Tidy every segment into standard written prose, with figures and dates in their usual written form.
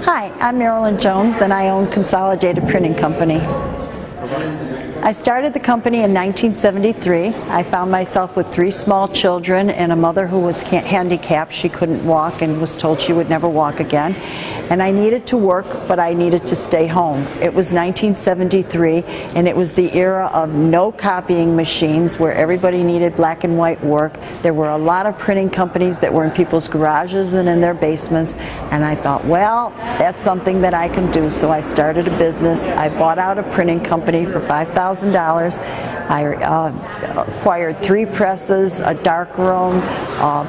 Hi, I'm Marilyn Jones and I own Consolidated Printing Company. I started the company in 1973. I found myself with 3 small children and a mother who was handicapped. She couldn't walk and was told she would never walk again. And I needed to work, but I needed to stay home. It was 1973, and it was the era of no copying machines where everybody needed black and white work. There were a lot of printing companies that were in people's garages and in their basements, and I thought, well, that's something that I can do. So I started a business. I bought out a printing company for $5,000. I acquired 3 presses, a dark room,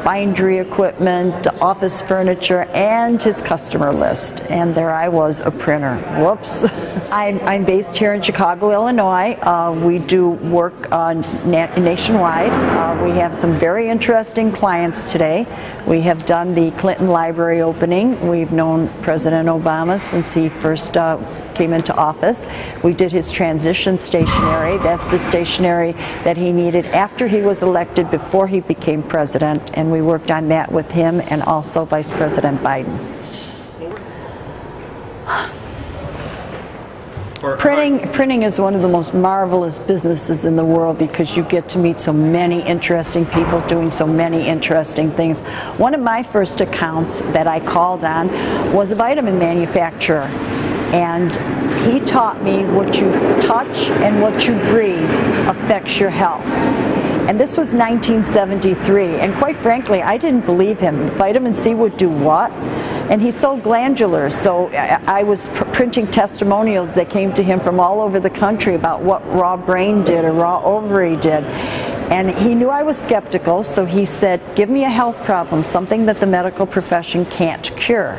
bindery equipment, office furniture, and his customer list. And there I was, a printer. Whoops. I'm based here in Chicago, Illinois. We do work nationwide. We have some very interesting clients today. We have done the Clinton Library opening. We've known President Obama since he first came into office. We did his transition stationery. That's the stationery that he needed after he was elected, before he became president, and we worked on that with him and also Vice President Biden. Printing is one of the most marvelous businesses in the world because you get to meet so many interesting people doing so many interesting things. One of my first accounts that I called on was a vitamin manufacturer, and he taught me what you touch and what you breathe affects your health. And this was 1973, and quite frankly, I didn't believe him. Vitamin C would do what? And he sold glandulars, so I was printing testimonials that came to him from all over the country about what raw brain did or raw ovary did. And he knew I was skeptical, so he said, give me a health problem, something that the medical profession can't cure.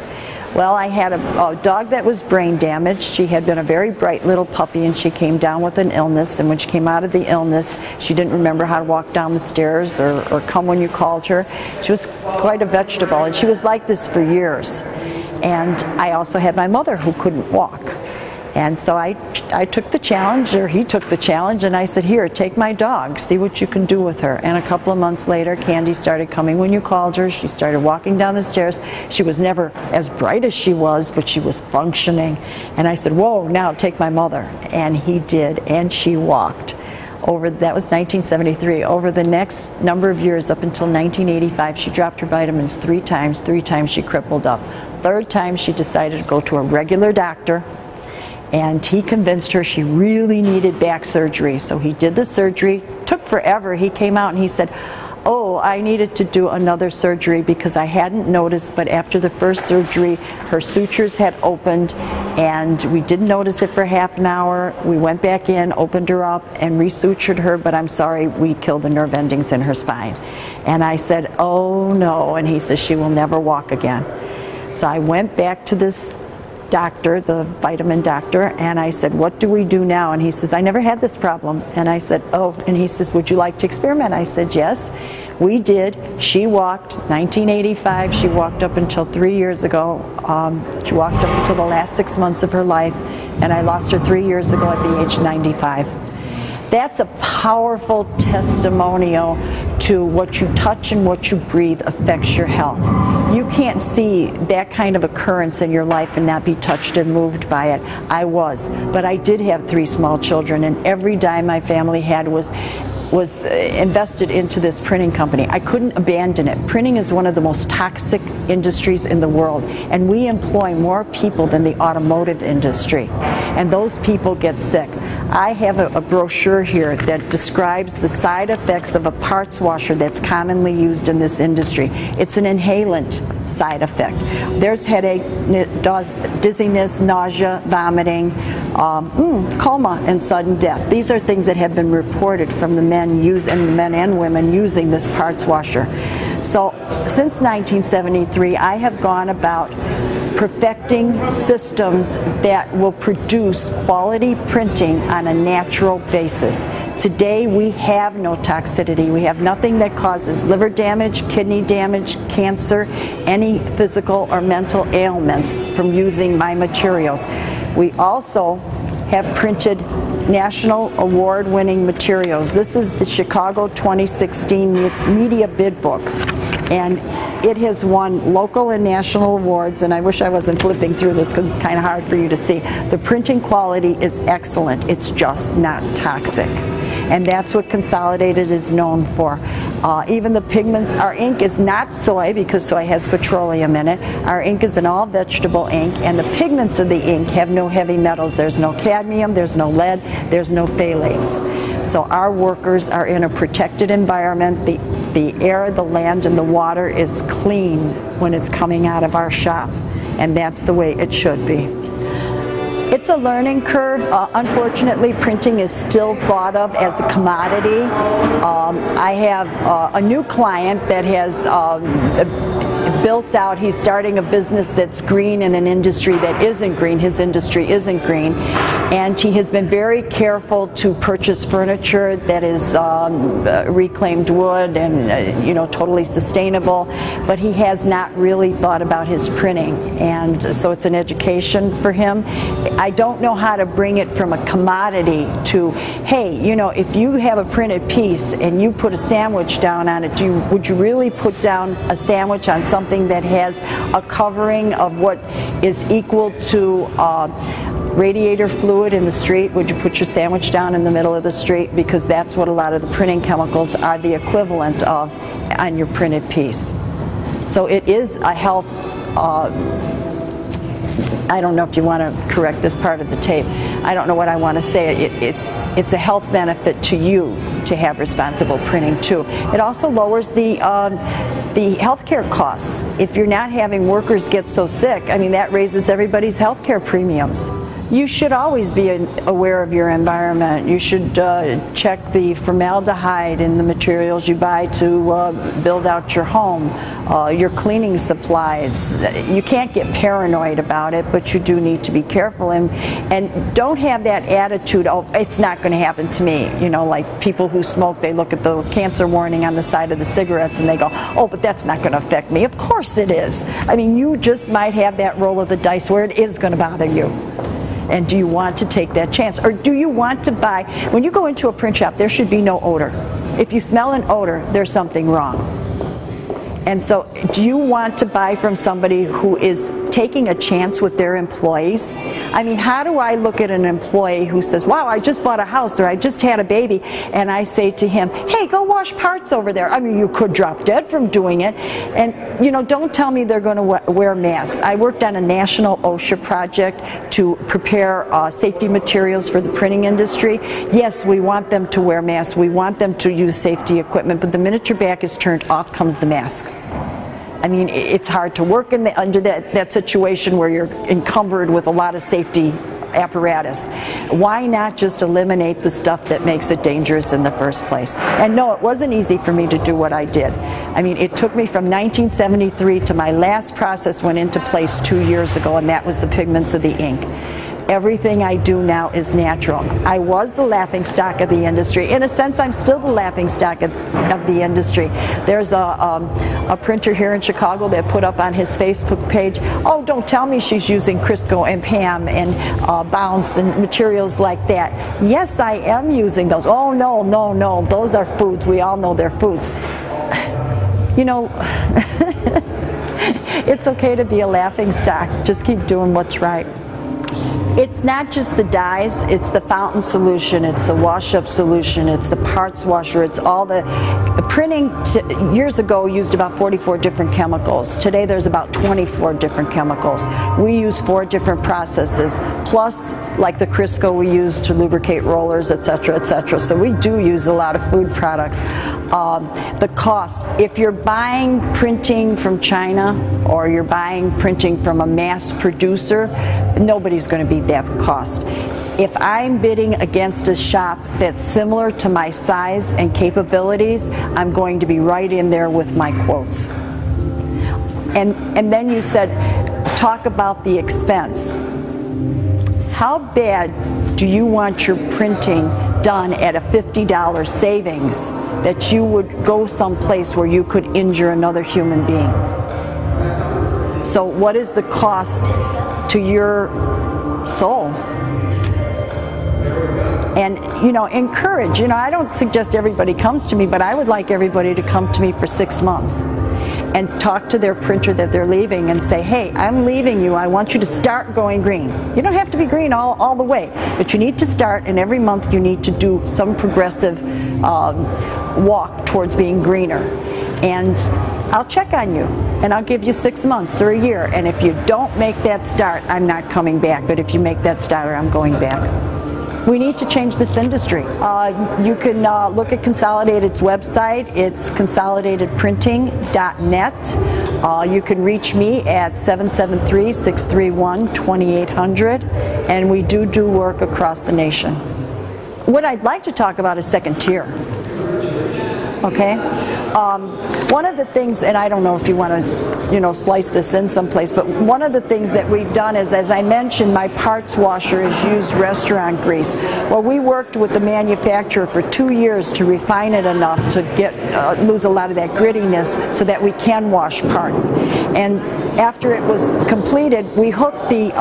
Well, I had a dog that was brain damaged. She had been a very bright little puppy, and she came down with an illness, and when she came out of the illness, she didn't remember how to walk down the stairs or come when you called her. She was quite a vegetable, and she was like this for years. And I also had my mother who couldn't walk. And so I took the challenge, or he took the challenge, and I said, here, take my dog, see what you can do with her. And a couple of months later, Candy started coming when you called her. She started walking down the stairs. She was never as bright as she was, but she was functioning. And I said, whoa, now take my mother. And he did, and she walked. That was 1973. Over the next number of years, up until 1985, she dropped her vitamins 3 times. 3 times she crippled up. 3rd time she decided to go to a regular doctor, and he convinced her she really needed back surgery. So he did the surgery. Took forever. He came out and he said, oh, I needed to do another surgery because I hadn't noticed, but after the first surgery, her sutures had opened, and we didn't notice it for half an hour. We went back in, opened her up, and resutured her, but I'm sorry, we killed the nerve endings in her spine. And I said, oh no, and he says she will never walk again. So I went back to this doctor, the vitamin doctor, and I said, what do we do now? And he says, I never had this problem. And I said, oh, and he says, would you like to experiment? I said, yes. We did. She walked 1985. She walked up until 3 years ago. She walked up until the last 6 months of her life, and I lost her 3 years ago at the age of 95. That's a powerful testimonial to what you touch and what you breathe affects your health. You can't see that kind of occurrence in your life and not be touched and moved by it. I was, but I did have 3 small children, and every dime my family had was invested into this printing company. I couldn't abandon it. Printing is one of the most toxic industries in the world, and we employ more people than the automotive industry, and those people get sick. I have a brochure here that describes the side effects of a parts washer that's commonly used in this industry. It's an inhalant side effect. There's headache, dizziness, nausea, vomiting, coma, and sudden death. These are things that have been reported from the men and women using this parts washer. So since 1973, I have gone about perfecting systems that will produce quality printing on a natural basis. Today we have no toxicity. We have nothing that causes liver damage, kidney damage, cancer, any physical or mental ailments from using my materials. We also have printed national award-winning materials. This is the Chicago 2016 Media Bid Book, and it has won local and national awards, and I wish I wasn't flipping through this because it's kind of hard for you to see. The printing quality is excellent. It's just not toxic. And that's what Consolidated is known for. Even the pigments, our ink is not soy because soy has petroleum in it. Our ink is an all vegetable ink, and the pigments of the ink have no heavy metals. There's no cadmium, there's no lead, there's no phthalates. So our workers are in a protected environment. The air, the land, and the water is clean when it's coming out of our shop, and that's the way it should be. It's a learning curve. Unfortunately, printing is still thought of as a commodity. I have a new client that has built out, he's starting a business that's green in an industry that isn't green. His industry isn't green. And he has been very careful to purchase furniture that is reclaimed wood and totally sustainable, but he has not really thought about his printing, and so it's an education for him. I don't know how to bring it from a commodity to, hey, if you have a printed piece and you put a sandwich down on it, would you really put down a sandwich on something that has a covering of what is equal to radiator fluid in the street? Would you put your sandwich down in the middle of the street? Because that's what a lot of the printing chemicals are the equivalent of on your printed piece. So it is a health, I don't know if you want to correct this part of the tape. I don't know what I want to say. It's a health benefit to you to have responsible printing too. It also lowers the healthcare costs. If you're not having workers get so sick, I mean, that raises everybody's healthcare premiums. You should always be aware of your environment. You should check the formaldehyde in the materials you buy to build out your home, your cleaning supplies. You can't get paranoid about it, but you do need to be careful, and don't have that attitude, oh, it's not going to happen to me. Like people who smoke, they look at the cancer warning on the side of the cigarettes and they go, oh, but that's not going to affect me. Of course it is. I mean, you just might have that roll of the dice where it is going to bother you. And do you want to take that chance? Or do you want to buy, when you go into a print shop, there should be no odor. If you smell an odor, there's something wrong. And so do you want to buy from somebody who is taking a chance with their employees? I mean, how do I look at an employee who says, wow, I just bought a house, or I just had a baby, and I say to him, hey, go wash parts over there. I mean, you could drop dead from doing it. And, don't tell me they're going to wear masks. I worked on a national OSHA project to prepare safety materials for the printing industry. Yes, we want them to wear masks. We want them to use safety equipment, but the minute your back is turned, off comes the mask. I mean, it's hard to work under that situation where you're encumbered with a lot of safety apparatus. Why not just eliminate the stuff that makes it dangerous in the first place? And no, it wasn't easy for me to do what I did. I mean, it took me from 1973 to my last process went into place 2 years ago, and that was the pigments of the ink. Everything I do now is natural. I was the laughingstock of the industry. In a sense, I'm still the laughingstock of the industry. There's a printer here in Chicago that put up on his Facebook page, oh, don't tell me she's using Crisco and Pam and Bounce and materials like that. Yes, I am using those. Oh, no, those are foods. We all know they're foods. It's okay to be a laughingstock. Just keep doing what's right. It's not just the dyes, it's the fountain solution, it's the wash-up solution, it's the parts washer, it's all the... Printing years ago used about 44 different chemicals. Today there's about 24 different chemicals. We use 4 different processes, plus like the Crisco we use to lubricate rollers, etc., etc. So we do use a lot of food products. The cost, if you're buying printing from China or you're buying printing from a mass producer, nobody's going to beat that cost. If I'm bidding against a shop that's similar to my size and capabilities, I'm going to be right in there with my quotes. And then you said, talk about the expense. How bad do you want your printing done at a $50 savings that you would go someplace where you could injure another human being? So what is the cost to your soul? And, encourage. I don't suggest everybody comes to me, but I would like everybody to come to me for 6 months. and talk to their printer that they're leaving and say, hey, I'm leaving you. I want you to start going green. You don't have to be green all the way, but you need to start, and every month you need to do some progressive walk towards being greener. And I'll check on you, and I'll give you 6 months or a year, and if you don't make that start, I'm not coming back, but if you make that start, I'm going back. We need to change this industry. You can look at Consolidated's website. It's consolidatedprinting.net. You can reach me at 773-631-2800, and we do work across the nation. What I'd like to talk about is second tier. Okay? One of the things, and I don't know if you want to, slice this in someplace, but one of the things that we've done is, as I mentioned, my parts washer is used restaurant grease. Well, we worked with the manufacturer for 2 years to refine it enough to lose a lot of that grittiness so that we can wash parts. And after it was completed, we hooked the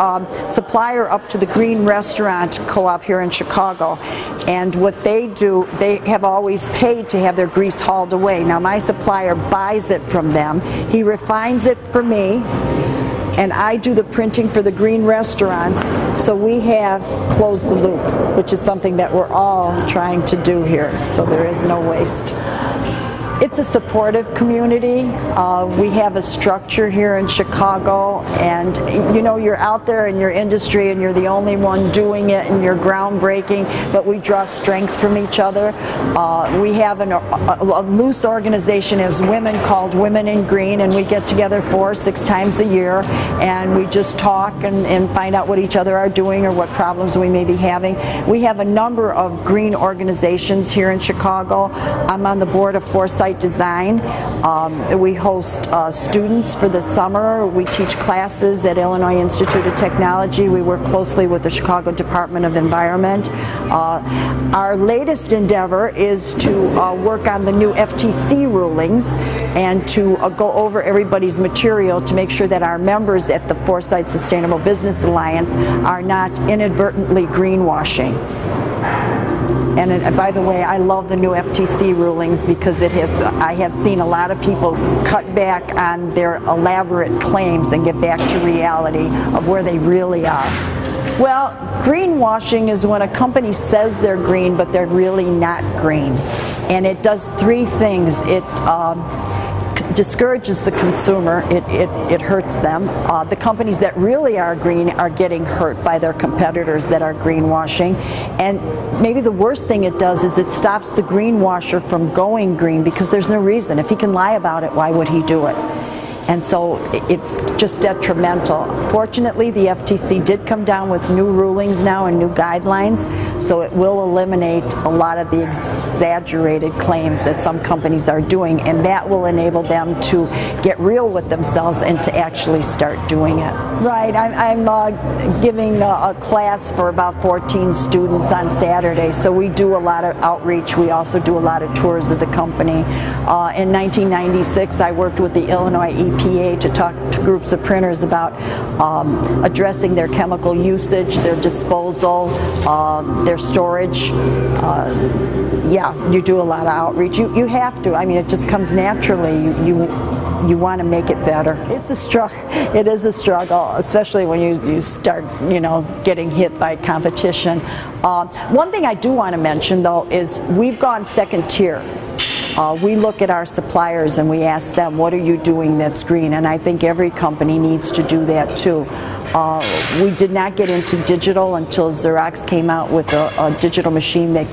supplier up to the Green Restaurant Co-op here in Chicago. And what they do, they have always paid to have their grease hauled away. Now, my supplier buys it from them. He refines it for me, and I do the printing for the green restaurants, so we have closed the loop, which is something that we're all trying to do here, so there is no waste. It's a supportive community. We have a structure here in Chicago, and you're out there in your industry and you're the only one doing it and you're groundbreaking, but we draw strength from each other. We have a loose organization as women called Women in Green, and we get together 4 or 6 times a year and we just talk and find out what each other are doing or what problems we may be having. We have a number of green organizations here in Chicago. I'm on the board of Foresight Design. We host students for the summer. We teach classes at Illinois Institute of Technology. We work closely with the Chicago Department of Environment. Our latest endeavor is to work on the new FTC rulings and to go over everybody's material to make sure that our members at the Foresight Sustainable Business Alliance are not inadvertently greenwashing. And by the way, I love the new FTC rulings because I have seen a lot of people cut back on their elaborate claims and get back to reality of where they really are. Well, greenwashing is when a company says they're green, but they're really not green. And it does 3 things. It discourages the consumer, it hurts them. The companies that really are green are getting hurt by their competitors that are greenwashing. And maybe the worst thing it does is it stops the greenwasher from going green because there's no reason. If he can lie about it, why would he do it? And so it's just detrimental. Fortunately, the FTC did come down with new rulings now and new guidelines, so it will eliminate a lot of the exaggerated claims that some companies are doing, and that will enable them to get real with themselves and to actually start doing it. Right, I'm giving a class for about 14 students on Saturday, so we do a lot of outreach. We also do a lot of tours of the company. In 1996, I worked with the Illinois EPA to talk to groups of printers about addressing their chemical usage, their disposal, their storage. Yeah, you do a lot of outreach. You have to. I mean, it just comes naturally. You want to make it better. It's a struggle. It is a struggle, especially when you start, getting hit by competition. One thing I do want to mention, though, is we've gone second tier. We look at our suppliers and we ask them, what are you doing that's green? And I think every company needs to do that too. We did not get into digital until Xerox came out with a digital machine that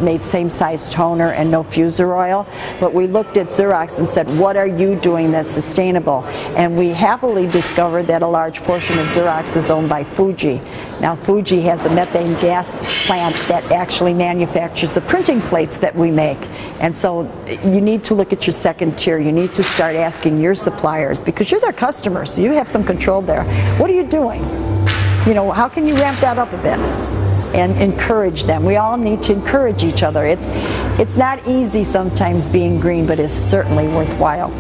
made same-size toner and no fuser oil. But we looked at Xerox and said, what are you doing that's sustainable? And we happily discovered that a large portion of Xerox is owned by Fuji. Now, Fuji has a methane gas plant that actually manufactures the printing plates that we make. And so you need to look at your second tier. You need to start asking your suppliers, because you're their customers, so you have some control there. What are you doing? How can you ramp that up a bit and encourage them? We all need to encourage each other. It's not easy sometimes being green, but it's certainly worthwhile.